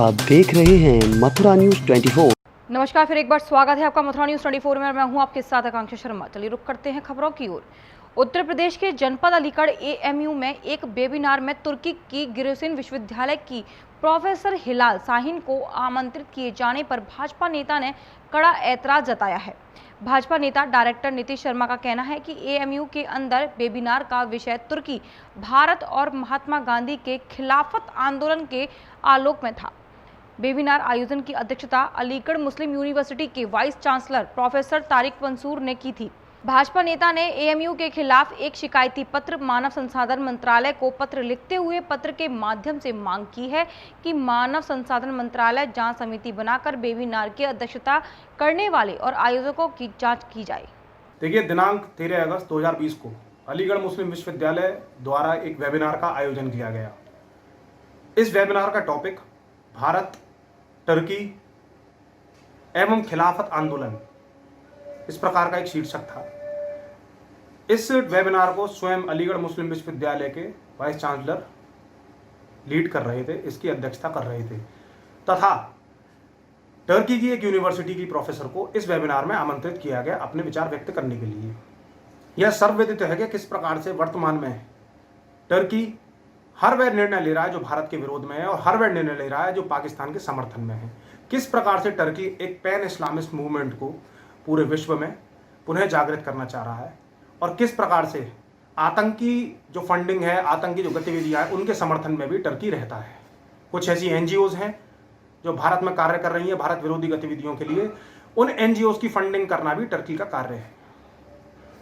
आप देख रहे हैं मथुरा न्यूज 24। नमस्कार, फिर एक बार स्वागत है आपका मथुरा न्यूज 24 में। मैं हूं आपके साथ आकांक्षा शर्मा। चलिए रुक करते हैं खबरों की ओर। उत्तर प्रदेश के जनपद अलीगढ़ एएमयू में एक वेबिनार में तुर्की की गिरसेन विश्वविद्यालय की प्रोफेसर हिलाल शाहीन को आमंत्रित किए जाने पर भाजपा नेता ने कड़ा ऐतराज जताया है। भाजपा नेता डायरेक्टर नीतीश शर्मा का कहना है कि एएमयू के अंदर वेबिनार का विषय तुर्की, भारत और महात्मा गांधी के खिलाफत आंदोलन के आलोक में था। वेबिनार आयोजन की अध्यक्षता अलीगढ़ मुस्लिम यूनिवर्सिटी के vice chancellor professor Tariq Mansoor ने की थी। भाजपा नेता ने एएमयू के खिलाफ एक शिकायती पत्र मानव संसाधन मंत्रालय को पत्र लिखते हुए पत्र के माध्यम से मांग की है कि मानव संसाधन मंत्रालय जांच समिति बनाकर वेबिनार की अध्यक्षता करने वाले और आयोजकों की जांच की जाए। देखिए, दिनांक 13 अगस्त 2020 को अलीगढ़ मुस्लिम विश्वविद्यालय द्वारा एक वेबिनार का आयोजन किया गया। इस वेबिनार का टॉपिक भारत, तुर्की एवं खिलाफत आंदोलन, इस प्रकार का एक शीर्षक था। इस वेबिनार को स्वयं अलीगढ़ मुस्लिम विश्वविद्यालय के वाइस चांसलर लीड कर रहे थे, इसकी अध्यक्षता कर रहे थे, तथा तुर्की की एक यूनिवर्सिटी की प्रोफेसर को इस वेबिनार में आमंत्रित किया गया अपने विचार व्यक्त करने के लिए। यह सर्वविदित है कि किस प्रकार से वर्तमान में तुर्की हर वह निर्णय ले रहा है जो भारत के विरोध में है और हर वह निर्णय ले रहा है जो पाकिस्तान के समर्थन में है। किस प्रकार से तुर्की एक पैन इस्लामिस्ट मूवमेंट को पूरे विश्व में पुनः जागृत करना चाह रहा है और किस प्रकार से आतंकी जो फंडिंग है, आतंकी जो गतिविधियां हैं, उनके समर्थन में भी तुर्की रहता है। कुछ ऐसी एनजीओज हैं जो भारत में कार्य कर रही हैं भारत विरोधी गतिविधियों के लिए, उन एनजीओज की फंडिंग करना भी तुर्की का कार्य है।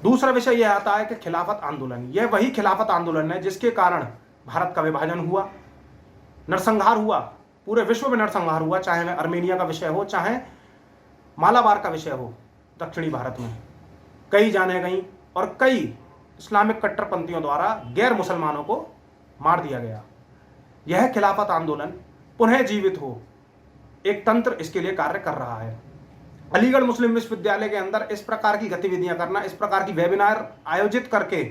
दूसरा विषय यह आता है कि खिलाफत आंदोलन, यह वही खिलाफत आंदोलन है जिसके कारण भारत का विभाजन हुआ, नरसंहार हुआ, पूरे विश्व में नरसंहार हुआ, चाहे वह अर्मेनिया का विषय हो, चाहे मालाबार का विषय हो। दक्षिणी भारत में कई जाने गई और कई इस्लामिक कट्टरपंथियों द्वारा गैर मुसलमानों को मार दिया गया। यह खिलाफत आंदोलन पुनः जीवित हो, एक तंत्र इसके लिए कार्य कर रहा है। अलीगढ़ मुस्लिम विश्वविद्यालय के अंदर इस प्रकार की गतिविधियां करना, इस प्रकार की वेबिनार आयोजित करके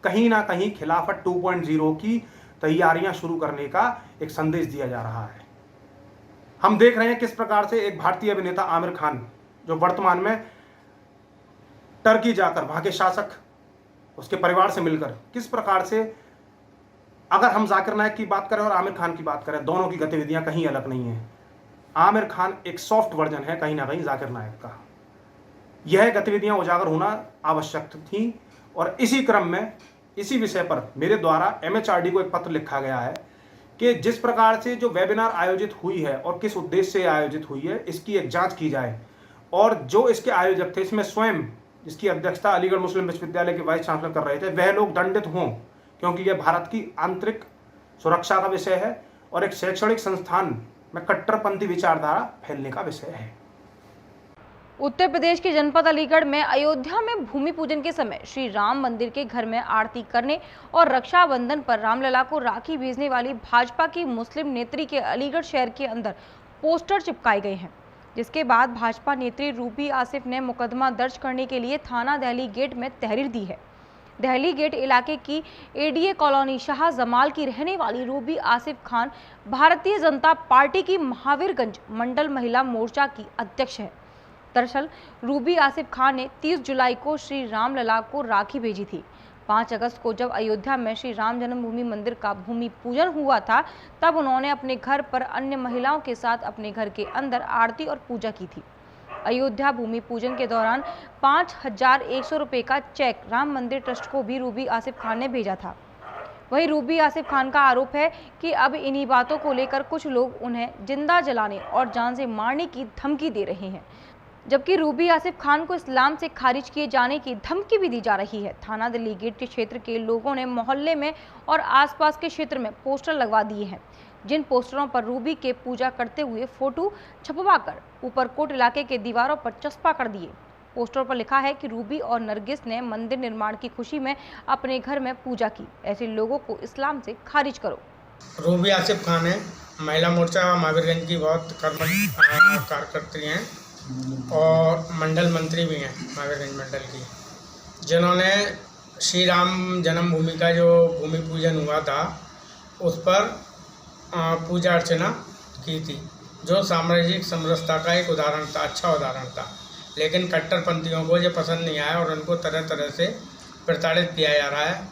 कहीं ना कहीं खिलाफत 2.0 की तैयारियां शुरू करने का एक संदेश दिया जा रहा है। हम देख रहे हैं किस प्रकार से एक भारतीय अभिनेता आमिर खान, जो वर्तमान में तुर्की जाकर वहां के शासक उसके परिवार से मिलकर, किस प्रकार से, अगर हम जाकिर नायक की बात करें और आमिर खान की बात करें, दोनों की गतिविधियां कहीं अलग नहीं है। आमिर खान एक सॉफ्ट वर्जन है कहीं ना कहीं जाकिर नायक का। यह गतिविधियां उजागर होना आवश्यक थी और इसी क्रम में इसी विषय पर मेरे द्वारा एमएचआरडी को एक पत्र लिखा गया है कि जिस प्रकार से जो वेबिनार आयोजित हुई है और किस उद्देश्य से आयोजित हुई है, इसकी एक जांच की जाए और जो इसके आयोजक थे, इसमें स्वयं जिसकी अध्यक्षता अलीगढ़ मुस्लिम विश्वविद्यालय के वाइस चांसलर कर रहे थे, वह लोग दंडित हों, क्योंकि यह भारत की आंतरिक सुरक्षा का विषय है और एक शैक्षणिक संस्थान में कट्टरपंथी विचारधारा फैलने का विषय है। उत्तर प्रदेश के जनपद अलीगढ़ में अयोध्या में भूमि पूजन के समय श्री राम मंदिर के घर में आरती करने और रक्षाबंधन पर रामलला को राखी भेजने वाली भाजपा की मुस्लिम नेत्री के अलीगढ़ शहर के अंदर पोस्टर चिपकाए गए हैं, जिसके बाद भाजपा नेत्री रूबी आसिफ ने मुकदमा दर्ज करने के लिए थाना दहली गेट में तहरीर दी है। दहली गेट इलाके की एडीए कॉलोनी शाह जमाल की रहने वाली रूबी आसिफ खान भारतीय जनता पार्टी की महावीरगंज मंडल महिला मोर्चा की अध्यक्ष है। दरअसल रूबी आसिफ खान ने 30 जुलाई को श्री रामलला को राखी भेजी थी। 5 अगस्त को जब अयोध्या में श्री राम जन्मभूमि मंदिर का भूमि पूजन हुआ था, तब उन्होंने अपने घर पर अन्य महिलाओं के साथ अपने घर के अंदर आरती और पूजा की थी। अयोध्या भूमि पूजन के दौरान 5100 रुपये का चेक राम मंदिर ट्रस्ट को भी रूबी आसिफ खान ने भेजा था। वहीं रूबी आसिफ खान का आरोप है कि अब इन्हीं बातों को लेकर कुछ लोग उन्हें जिंदा जलाने और जान से मारने की धमकी दे रहे हैं, जबकि रूबी आसिफ खान को इस्लाम से खारिज किए जाने की धमकी भी दी जा रही है। थाना दिल्ली गेट के क्षेत्र के लोगों ने मोहल्ले में और आसपास के क्षेत्र में पोस्टर लगवा दिए हैं, जिन पोस्टरों पर रूबी के पूजा करते हुए फोटो छपवाकर ऊपरकोट इलाके के दीवारों पर चस्पा कर दिए। पोस्टर पर लिखा है कि रूबी और नरगिस ने मंदिर निर्माण की खुशी में अपने घर में पूजा की, ऐसे लोगों को इस्लाम से खारिज करो। रूबी आसिफ खान है, महिला मोर्चा महावीरगंज की बहुत कार्यकर्त्री हैं और मंडल मंत्री भी हैं महावीरगंज मंडल की, जिन्होंने श्री राम जन्मभूमि का जो भूमि पूजन हुआ था उस पर पूजा अर्चना की थी, जो सामाजिक समरसता का एक उदाहरण था, अच्छा उदाहरण था। लेकिन कट्टरपंथियों को ये पसंद नहीं आया और उनको तरह तरह से प्रताड़ित किया जा रहा है,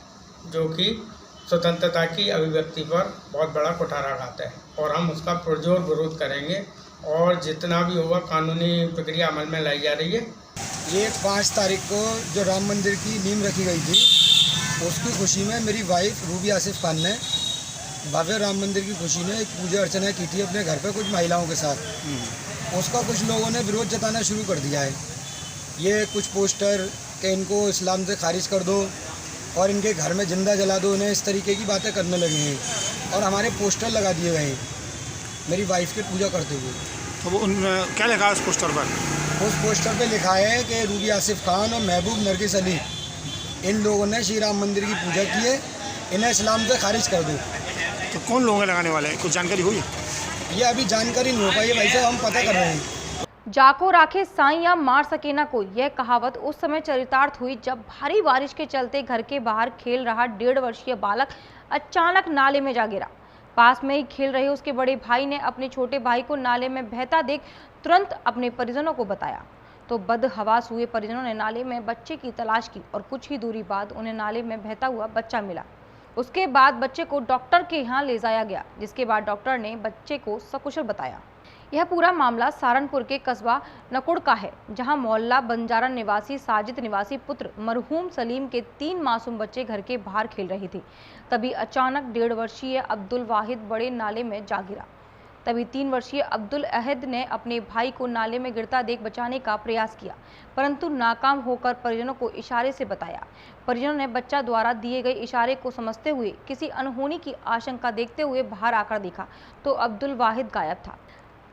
जो कि स्वतंत्रता की अभिव्यक्ति पर बहुत बड़ा कुठाराघात है। और हम उसका पुरजोर विरोध करेंगे और जितना भी होगा कानूनी प्रक्रिया अमल में लाई जा रही है। ये 5 तारीख को जो राम मंदिर की नींव रखी गई थी, उसकी खुशी में मेरी वाइफ रूबी आसिफ खान ने भव्य राम मंदिर की खुशी में एक पूजा अर्चना की थी अपने घर पे कुछ महिलाओं के साथ। उसका कुछ लोगों ने विरोध जताना शुरू कर दिया है। ये कुछ पोस्टर कि इनको इस्लाम से खारिज कर दो और इनके घर में जिंदा जला दो, इन्हें इस तरीके की बातें करने लगे हैं और हमारे पोस्टर लगा दिए गए हैं मेरी वाइफ की पूजा करते हुए। तो वो क्या लिखा है उस पोस्टर पर? उस पोस्टर पे लिखा है कि रूबी आसिफ खान और महबूब नरगिस अली इन लोगों ने श्री राम मंदिर की पूजा की है, इन्हें इस्लाम से खारिज कर दो। तो कौन लोग लगाने वाले हैं, कुछ जानकारी हुई? ये अभी जानकारी नहीं हो पाई है भाई साहब, हम पता कर रहे हैं। जाको राखे साईं मार सके ना कोई, यह कहावत उस समय चरितार्थ हुई जब भारी बारिश के चलते घर के बाहर खेल रहा 1.5 वर्षीय बालक अचानक नाले में जा गिरा। पास में ही खेल रहे उसके बड़े भाई ने अपने छोटे भाई को नाले में बहता देख तुरंत अपने परिजनों को बताया, तो बदहवास हुए परिजनों ने नाले में बच्चे की तलाश की और कुछ ही दूरी बाद उन्हें नाले में बहता हुआ बच्चा मिला। उसके बाद बच्चे को डॉक्टर के यहाँ ले जाया गया, जिसके बाद डॉक्टर ने बच्चे को सकुशल बताया। यह पूरा मामला सहारनपुर के कस्बा नकुड़ का है, जहां मोहल्ला बंजारा निवासी साजिद निवासी पुत्र मरहूम सलीम के 3 मासूम बच्चे घर के बाहर खेल रहे थे। तभी अचानक 1.5 वर्षीय अब्दुल वाहिद बड़े नाले में जा गिरा। तभी 3 वर्षीय अब्दुल अहद ने अपने भाई को नाले में गिरता देख बचाने का प्रयास किया, परंतु नाकाम होकर परिजनों को इशारे से बताया। परिजनों ने बच्चा द्वारा दिए गए इशारे को समझते हुए किसी अनहोनी की आशंका देखते हुए बाहर आकर देखा तो अब्दुल वाहिद गायब था।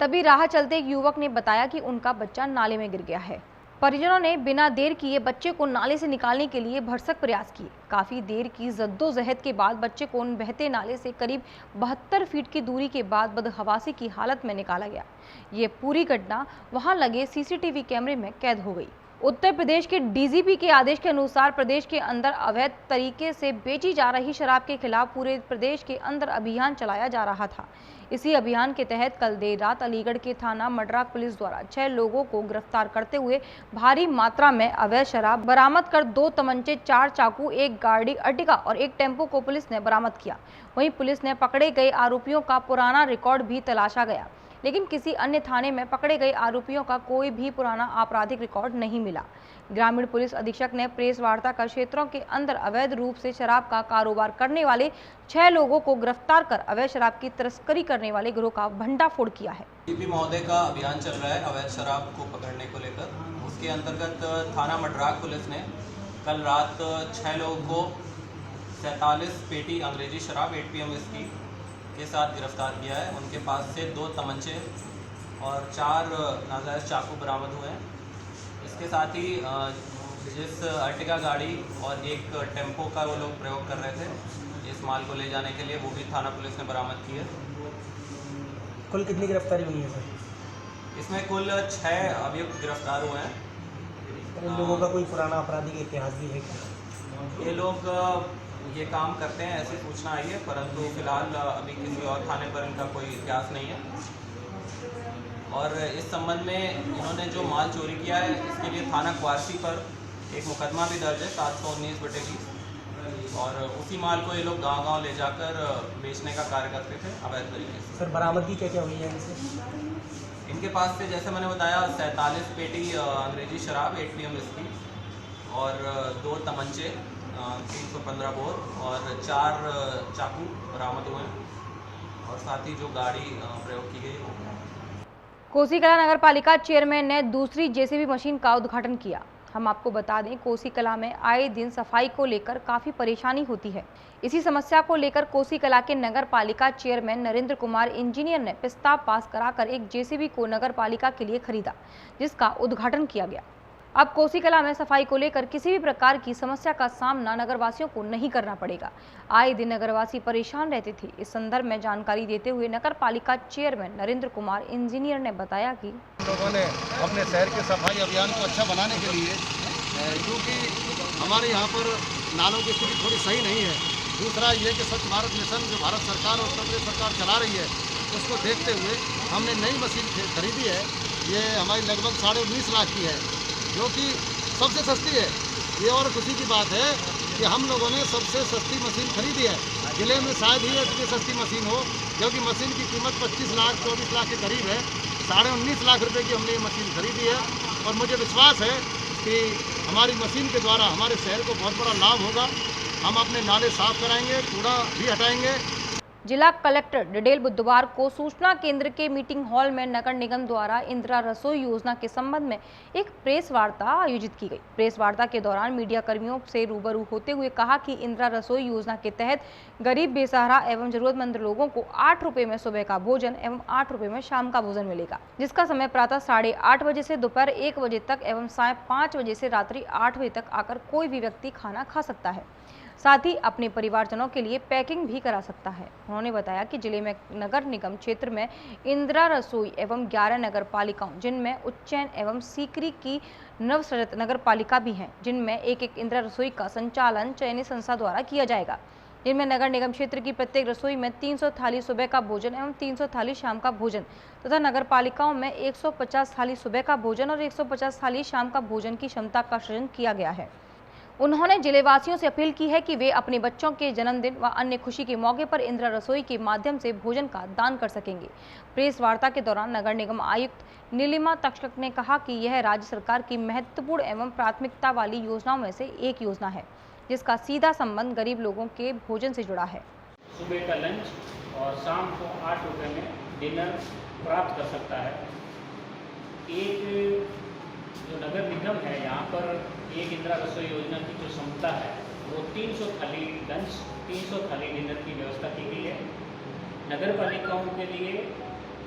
तभी राह चलते एक युवक ने बताया कि उनका बच्चा नाले में गिर गया है। परिजनों ने बिना देर किए बच्चे को नाले से निकालने के लिए भरसक प्रयास किए। काफी देर की जद्दोजहद के बाद बच्चे को बहते नाले से करीब 72 फीट की दूरी के बाद बदहवासी की हालत में निकाला गया। ये पूरी घटना वहां लगे सीसीटीवी कैमरे में कैद हो गई। उत्तर प्रदेश के डीजीपी के आदेश के अनुसार प्रदेश के अंदर अवैध तरीके से बेची जा रही शराब के खिलाफ पूरे प्रदेश के अंदर अभियान चलाया जा रहा था। इसी अभियान के तहत कल देर रात अलीगढ़ के थाना मडरा पुलिस द्वारा 6 लोगों को गिरफ्तार करते हुए भारी मात्रा में अवैध शराब बरामद कर 2 तमंचे, 4 चाकू, 1 गाड़ी अर्टिगा और 1 टेम्पो को पुलिस ने बरामद किया। वहीं पुलिस ने पकड़े गए आरोपियों का पुराना रिकॉर्ड भी तलाशा गया, लेकिन किसी अन्य थाने में पकड़े गए आरोपियों का कोई भी पुराना आपराधिक रिकॉर्ड नहीं मिला। ग्रामीण पुलिस अधीक्षक ने प्रेस वार्ता कर क्षेत्रों के अंदर अवैध रूप से शराब का कारोबार करने वाले 6 लोगों को गिरफ्तार कर अवैध शराब की तस्करी करने वाले गिरोह का भंडाफोड़ किया है। डीजीपी महोदय का अभियान चल रहा है अवैध शराब को पकड़ने को लेकर। उसके अंतर्गत थाना मडराक पुलिस ने कल रात 6 लोगों को 47 पेटी अंग्रेजी शराब 8 PM विस्की के साथ गिरफ्तार किया है। उनके पास से 2 तमंचे और 4 नाजायज़ चाकू बरामद हुए हैं। इसके साथ ही जिस अर्टिगा गाड़ी और 1 टेम्पो का वो लोग प्रयोग कर रहे थे इस माल को ले जाने के लिए, वो भी थाना पुलिस ने बरामद की है। कुल कितनी गिरफ्तारी हुई है सर? इसमें कुल 6 अभियुक्त गिरफ्तार हुए हैं। इन लोगों का कोई पुराना आपराधिक इतिहास भी है क्या? ये लोग ये काम करते हैं ऐसी सूचना आई है, परंतु फिलहाल अभी किसी और थाने पर इनका कोई इतिहास नहीं है। और इस संबंध में इन्होंने जो माल चोरी किया है इसके लिए थाना क्वारसी पर एक मुकदमा भी दर्ज है 719/20 और उसी माल को ये लोग गांव-गांव ले जाकर बेचने का कार्य करते थे अवैध तरीके से। सर बरामदगी क्या क्या हुई है इनसे? इनके पास से जैसे मैंने बताया 47 पेटी अंग्रेजी शराब 8 PM विस्की और 2 तमंचे 315 बोर और 4 चाकू बरामद हुए और साथ ही जो गाड़ी प्रयोग की गई वो। कोसी कला नगर पालिका चेयरमैन ने दूसरी जेसीबी मशीन का उद्घाटन किया। हम आपको बता दें, कोसी कला में आए दिन सफाई को लेकर काफ़ी परेशानी होती है। इसी समस्या को लेकर कोसी कला के नगर पालिका चेयरमैन नरेंद्र कुमार इंजीनियर ने प्रस्ताव पास कराकर एक जेसीबी को नगर पालिका के लिए खरीदा, जिसका उद्घाटन किया गया। अब कोसी कला में सफाई को लेकर किसी भी प्रकार की समस्या का सामना नगरवासियों को नहीं करना पड़ेगा। आए दिन नगरवासी परेशान रहते थे। इस संदर्भ में जानकारी देते हुए नगर पालिका चेयरमैन नरेंद्र कुमार इंजीनियर ने बताया कि लोगों ने अपने शहर के सफाई अभियान को अच्छा बनाने के लिए, क्योंकि हमारे यहाँ पर नालों की स्थिति थोड़ी सही नहीं है। दूसरा ये कि स्वच्छ भारत मिशन जो भारत सरकार और उत्तर प्रदेश सरकार चला रही है, उसको देखते हुए हमने नई मशीन खरीदी है। ये हमारी लगभग 19.5 लाख की है, जो कि सबसे सस्ती है। ये और खुशी की बात है कि हम लोगों ने सबसे सस्ती मशीन खरीदी है। जिले में शायद ही इतनी सस्ती मशीन हो, क्योंकि मशीन की कीमत 25 लाख 24 लाख के करीब है। 19.5 लाख रुपए की हमने ये मशीन खरीदी है और मुझे विश्वास है कि हमारी मशीन के द्वारा हमारे शहर को बहुत बड़ा लाभ होगा। हम अपने नाले साफ कराएंगे, कूड़ा भी हटाएंगे। जिला कलेक्टर डिडेल बुधवार को सूचना केंद्र के मीटिंग हॉल में नगर निगम द्वारा इंदिरा रसोई योजना के संबंध में एक प्रेस वार्ता आयोजित की गई। प्रेस वार्ता के दौरान मीडिया कर्मियों से रूबरू होते हुए कहा कि इंदिरा रसोई योजना के तहत गरीब, बेसहारा एवं जरूरतमंद लोगों को 8 रुपए में सुबह का भोजन एवं 8 रुपए में शाम का भोजन मिलेगा, जिसका समय प्रातः 8:30 बजे से दोपहर 1 बजे तक एवं साय 5 बजे से रात्रि 8 बजे तक आकर कोई भी व्यक्ति खाना खा सकता है, साथ ही अपने परिवारजनों के लिए पैकिंग भी करा सकता है। उन्होंने बताया कि जिले में नगर निगम क्षेत्र में इंदिरा रसोई एवं 11 नगर पालिकाओं, जिनमें उज्जैन एवं सीकरी की नवसृजित नगर पालिका भी हैं, जिनमें एक इंदिरा रसोई का संचालन चयनित संस्था द्वारा किया जाएगा, जिनमें नगर निगम क्षेत्र की प्रत्येक रसोई में 300 थाली सुबह का भोजन एवं 300 थाली शाम का भोजन तथा नगर पालिकाओं में 150 थाली सुबह का भोजन और 150 थाली शाम का भोजन की क्षमता का सृजन किया गया है। उन्होंने जिलेवासियों से अपील की है कि वे अपने बच्चों के जन्मदिन व अन्य खुशी के मौके पर इंदिरा रसोई के माध्यम से भोजन का दान कर सकेंगे। प्रेस वार्ता के दौरान नगर निगम आयुक्त नीलिमा तक्षक ने कहा कि यह राज्य सरकार की महत्वपूर्ण एवं प्राथमिकता वाली योजनाओं में से एक योजना है, जिसका सीधा संबंध गरीब लोगों के भोजन से जुड़ा है। सुबह का लंच और शाम को 8 रुपये में डिनर प्राप्त कर सकता है। एक जो नगर निगम है, यहाँ पर एक इंदिरा रसोई योजना की जो क्षमता है वो 300 थाली लंच, 300 थाली डिनर की व्यवस्था की गई है। नगर पालिकाओं के लिए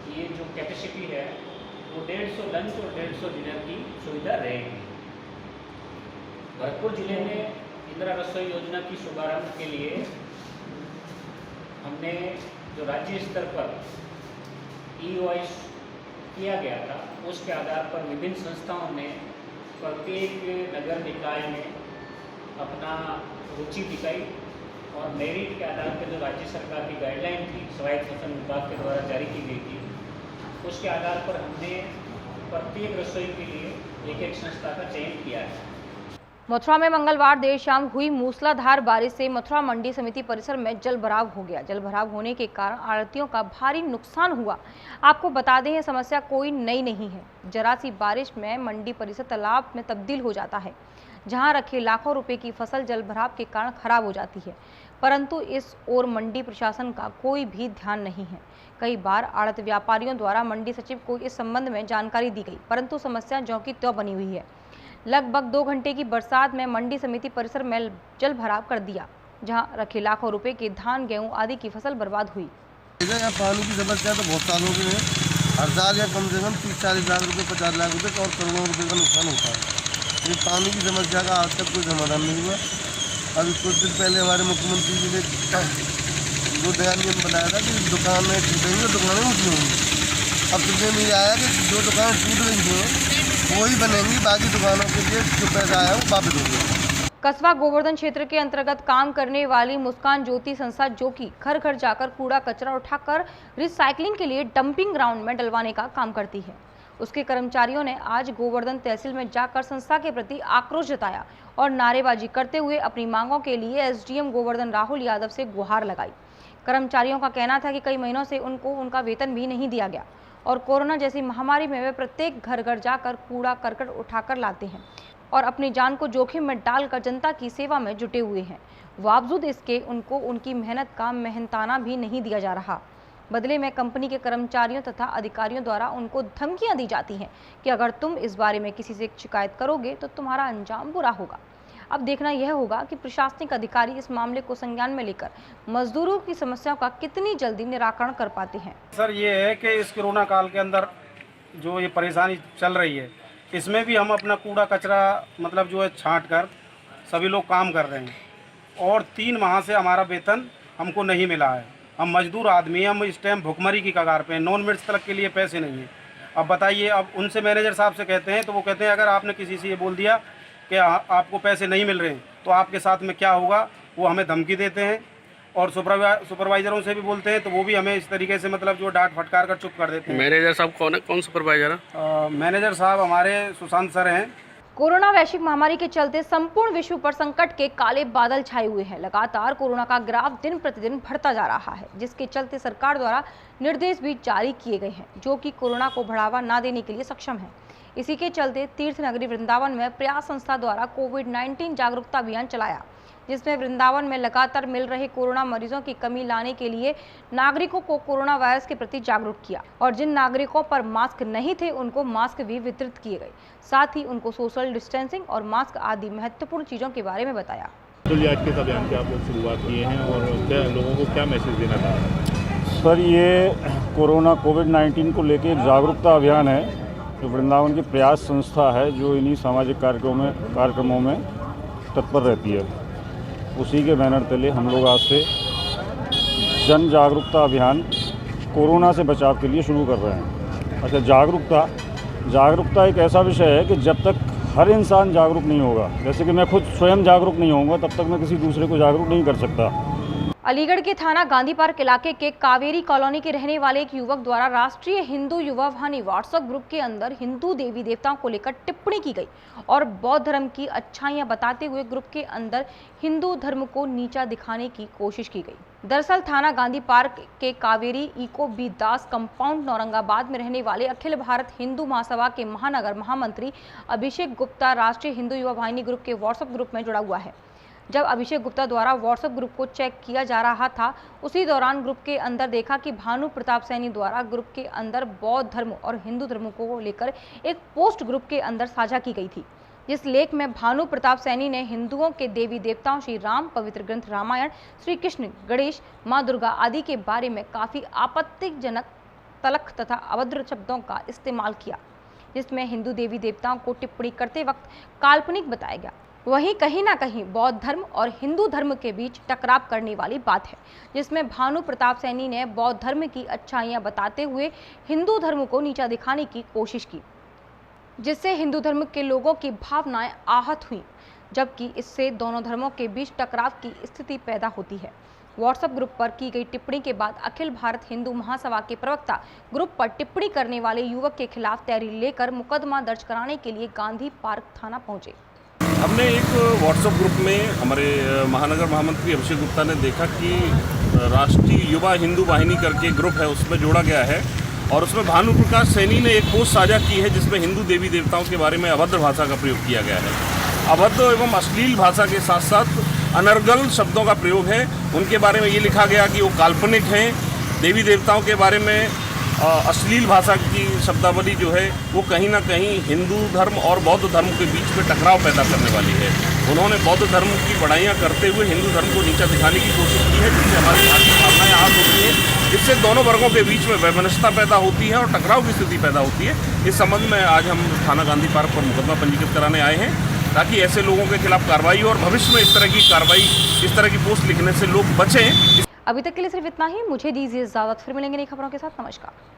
ये जो कैपेसिटी है वो 150 लंच और 150 डिनर की सुविधा रहेगी। भरतपुर जिले में इंदिरा रसोई योजना की शुभारंभ के लिए हमने जो राज्य स्तर पर EOI किया गया था, उसके आधार पर विभिन्न संस्थाओं ने प्रत्येक नगर निकाय में अपना रुचि दिखाई और मेरिट के आधार पर जो राज्य सरकार की गाइडलाइन थी, स्वायत्त शासन विभाग के द्वारा जारी की गई थी, उसके आधार पर हमने प्रत्येक रसोई के लिए एक संस्था का चयन किया है। मथुरा में मंगलवार देर शाम हुई मूसलाधार बारिश से मथुरा मंडी समिति परिसर में जलभराव हो गया। जलभराव होने के कारण आढ़तियों का भारी नुकसान हुआ। आपको बता दें, यह समस्या कोई नई नहीं है। जरा सी बारिश में मंडी परिसर तालाब में तब्दील हो जाता है, जहां रखे लाखों रुपए की फसल जलभराव के कारण खराब हो जाती है, परंतु इस ओर मंडी प्रशासन का कोई भी ध्यान नहीं है। कई बार आढ़त व्यापारियों द्वारा मंडी सचिव को इस संबंध में जानकारी दी गई, परंतु समस्या ज्यों की त्यों बनी हुई है। लगभग 2 घंटे की बरसात में मंडी समिति परिसर में जल भराव कर दिया, जहां रखे लाखों रुपए के धान, गेहूं आदि की फसल बर्बाद हुई। यहाँ पानी की समस्या तो बहुत सालों की है। हर साल या कम से कम 30-40 लाख रुपए, 50 लाख रुपए और करोड़ों रुपए का नुकसान होता है। ये पानी की समस्या का आज तक कोई समाधान नहीं हुआ। अभी कुछ दिन पहले हमारे मुख्यमंत्री जी ने जो नियम बनाया था कि दुकानें टूटेंगी, दुकानें नहीं होंगी। अब सुनने में आया कि जो दुकानें टूट गई हैं वही बनेंगी, बाकी दुकानों के लिए जो पैसा आया वो वापस हो गया। कस्बा गोवर्धन क्षेत्र के अंतर्गत काम करने वाली मुस्कान ज्योति संस्था, जो कि घर घर जाकर कूड़ा कचरा उठाकर रिसाइकलिंग के लिए डंपिंग ग्राउंड में डलवाने का काम करती है, उसके कर्मचारियों ने आज गोवर्धन तहसील में जाकर संस्था के प्रति आक्रोश जताया और नारेबाजी करते हुए अपनी मांगों के लिए SDM गोवर्धन राहुल यादव से गुहार लगाई। कर्मचारियों का कहना था कि कई महीनों से उनको उनका वेतन भी नहीं दिया गया और कोरोना जैसी महामारी में वे प्रत्येक घर घर जाकर कूड़ा करकट उठाकर लाते हैं और अपनी जान को जोखिम में डालकर जनता की सेवा में जुटे हुए हैं। बावजूद इसके उनको उनकी मेहनत का मेहनताना भी नहीं दिया जा रहा। बदले में कंपनी के कर्मचारियों तथा अधिकारियों द्वारा उनको धमकियां दी जाती हैं कि अगर तुम इस बारे में किसी से शिकायत करोगे तो तुम्हारा अंजाम बुरा होगा। अब देखना यह होगा कि प्रशासनिक अधिकारी इस मामले को संज्ञान में लेकर मजदूरों की समस्याओं का कितनी जल्दी निराकरण कर पाते हैं। सर, ये है कि इस कोरोना काल के अंदर जो ये परेशानी चल रही है, इसमें भी हम अपना कूड़ा कचरा मतलब जो है छांट कर सभी लोग काम कर रहे हैं और 3 माह से हमारा वेतन हमको नहीं मिला है। हम मजदूर आदमी हैं, हम इस टाइम भुखमरी की कगार पे हैं, नॉन वेज तक के लिए पैसे नहीं हैं। अब बताइए, अब उनसे मैनेजर साहब से कहते हैं तो वो कहते हैं अगर आपने किसी से ये बोल दिया कि आपको पैसे नहीं मिल रहे हैं तो आपके साथ में क्या होगा, वो हमें धमकी देते हैं और सुपरवाइजरों से भी बोलते हैं तो वो भी हमें इस तरीके से मतलब जो डांट फटकार कर चुप कर देते हैं। मैनेजर साहब कौन है, कौन सुपरवाइजर है? मैनेजर साहब हमारे सुशांत सर हैं। कोरोना वैश्विक महामारी के चलते संपूर्ण विश्व पर संकट के काले बादल छाए हुए हैं। लगातार कोरोना का ग्राफ दिन प्रतिदिन बढ़ता जा रहा है, जिसके चलते सरकार द्वारा निर्देश भी जारी किए गए हैं जो कि कोरोना को बढ़ावा न देने के लिए सक्षम है। इसी के चलते तीर्थ नगरी वृंदावन में प्रयास संस्था द्वारा कोविड-19 जागरूकता अभियान चलाया, जिसमें वृंदावन में लगातार मिल रहे कोरोना मरीजों की कमी लाने के लिए नागरिकों को कोरोना वायरस के प्रति जागरूक किया और जिन नागरिकों पर मास्क नहीं थे उनको मास्क भी वितरित किए गए। साथ ही उनको सोशल डिस्टेंसिंग और मास्क आदि महत्वपूर्ण चीजों के बारे में बताया। तो आज के अभियान की आप लोग शुरुआत किए हैं और क्या लोगों को क्या मैसेज देना चाह रहे हैं? सर, ये कोरोना कोविड-19 को लेकर एक जागरूकता अभियान है जो वृंदावन की प्रयास संस्था है जो इन्हीं सामाजिक कार्यक्रमों में तत्पर रहती है। उसी के बैनर तले हम लोग आज से जन जागरूकता अभियान कोरोना से बचाव के लिए शुरू कर रहे हैं। अच्छा, जागरूकता एक ऐसा विषय है कि जब तक हर इंसान जागरूक नहीं होगा, जैसे कि मैं खुद स्वयं जागरूक नहीं होऊंगा, तब तक मैं किसी दूसरे को जागरूक नहीं कर सकता। अलीगढ़ के थाना गांधी पार्क इलाके के कावेरी कॉलोनी के रहने वाले एक युवक द्वारा राष्ट्रीय हिंदू युवा वाहिनी व्हाट्सएप ग्रुप के अंदर हिंदू देवी देवताओं को लेकर टिप्पणी की गई और बौद्ध धर्म की अच्छाइयां बताते हुए ग्रुप के अंदर हिंदू धर्म को नीचा दिखाने की कोशिश की गई। दरअसल थाना गांधी पार्क के कावेरी इको बी दास कंपाउंड औरंगाबाद में रहने वाले अखिल भारत हिंदू महासभा के महानगर महामंत्री अभिषेक गुप्ता राष्ट्रीय हिंदू युवा वाहिनी ग्रुप के व्हाट्सएप ग्रुप में जुड़ा हुआ है। जब अभिषेक गुप्ता द्वारा व्हाट्सएप ग्रुप को चेक किया जा रहा था, उसी दौरान ग्रुप के अंदर देखा कि भानु प्रताप सैनी द्वारा ग्रुप के अंदर बौद्ध धर्म और हिंदू धर्म को लेकर एक पोस्ट ग्रुप के अंदर साझा की गई थी, जिस लेख में भानु प्रताप सैनी ने हिंदुओं के देवी देवताओं श्री राम, पवित्र ग्रंथ रामायण, श्री कृष्ण, गणेश, माँ दुर्गा आदि के बारे में काफी आपत्तिजनक तलख तथा अभद्र शब्दों का इस्तेमाल किया, जिसमें हिंदू देवी देवताओं को टिप्पणी करते वक्त काल्पनिक बताया गया। वहीं कहीं ना कहीं बौद्ध धर्म और हिंदू धर्म के बीच टकराव करने वाली बात है, जिसमें भानु प्रताप सैनी ने बौद्ध धर्म की अच्छाइयां बताते हुए हिंदू धर्म को नीचा दिखाने की कोशिश की, जिससे हिंदू धर्म के लोगों की भावनाएं आहत हुई, जबकि इससे दोनों धर्मों के बीच टकराव की स्थिति पैदा होती है। व्हाट्सएप ग्रुप पर की गई टिप्पणी के बाद अखिल भारत हिंदू महासभा के प्रवक्ता ग्रुप पर टिप्पणी करने वाले युवक के खिलाफ तहरीर लेकर मुकदमा दर्ज कराने के लिए गांधी पार्क थाना पहुंचे। हमने एक व्हाट्सएप ग्रुप में हमारे महानगर महामंत्री अभिषेक गुप्ता ने देखा कि राष्ट्रीय युवा हिंदू वाहिनी करके ग्रुप है, उसमें जोड़ा गया है और उसमें भानु प्रकाश सैनी ने एक पोस्ट साझा की है जिसमें हिंदू देवी देवताओं के बारे में अभद्र भाषा का प्रयोग किया गया है। अभद्र एवं अश्लील भाषा के साथ साथ अनर्गल शब्दों का प्रयोग है। उनके बारे में ये लिखा गया कि वो काल्पनिक हैं। देवी देवताओं के बारे में अश्लील भाषा की शब्दावली जो है वो कहीं ना कहीं हिंदू धर्म और बौद्ध धर्म के बीच में टकराव पैदा करने वाली है। उन्होंने बौद्ध धर्म की बड़ाइयाँ करते हुए हिंदू धर्म को नीचा दिखाने की कोशिश की है, जिससे हमारी धार्मिक भावनाएं आहत होती हैं, जिससे दोनों वर्गों के बीच में वैमनस्यता पैदा होती है और टकराव की स्थिति पैदा होती है। इस संबंध में आज हम थाना गांधी पार्क पर मुकदमा पंजीकृत कराने आए हैं ताकि ऐसे लोगों के खिलाफ कार्रवाई हो और भविष्य में इस तरह की कार्रवाई, इस तरह की पोस्ट लिखने से लोग बचें। अभी तक के लिए सिर्फ इतना ही। मुझे दीजिए इजाजत, फिर मिलेंगे नई खबरों के साथ। नमस्कार।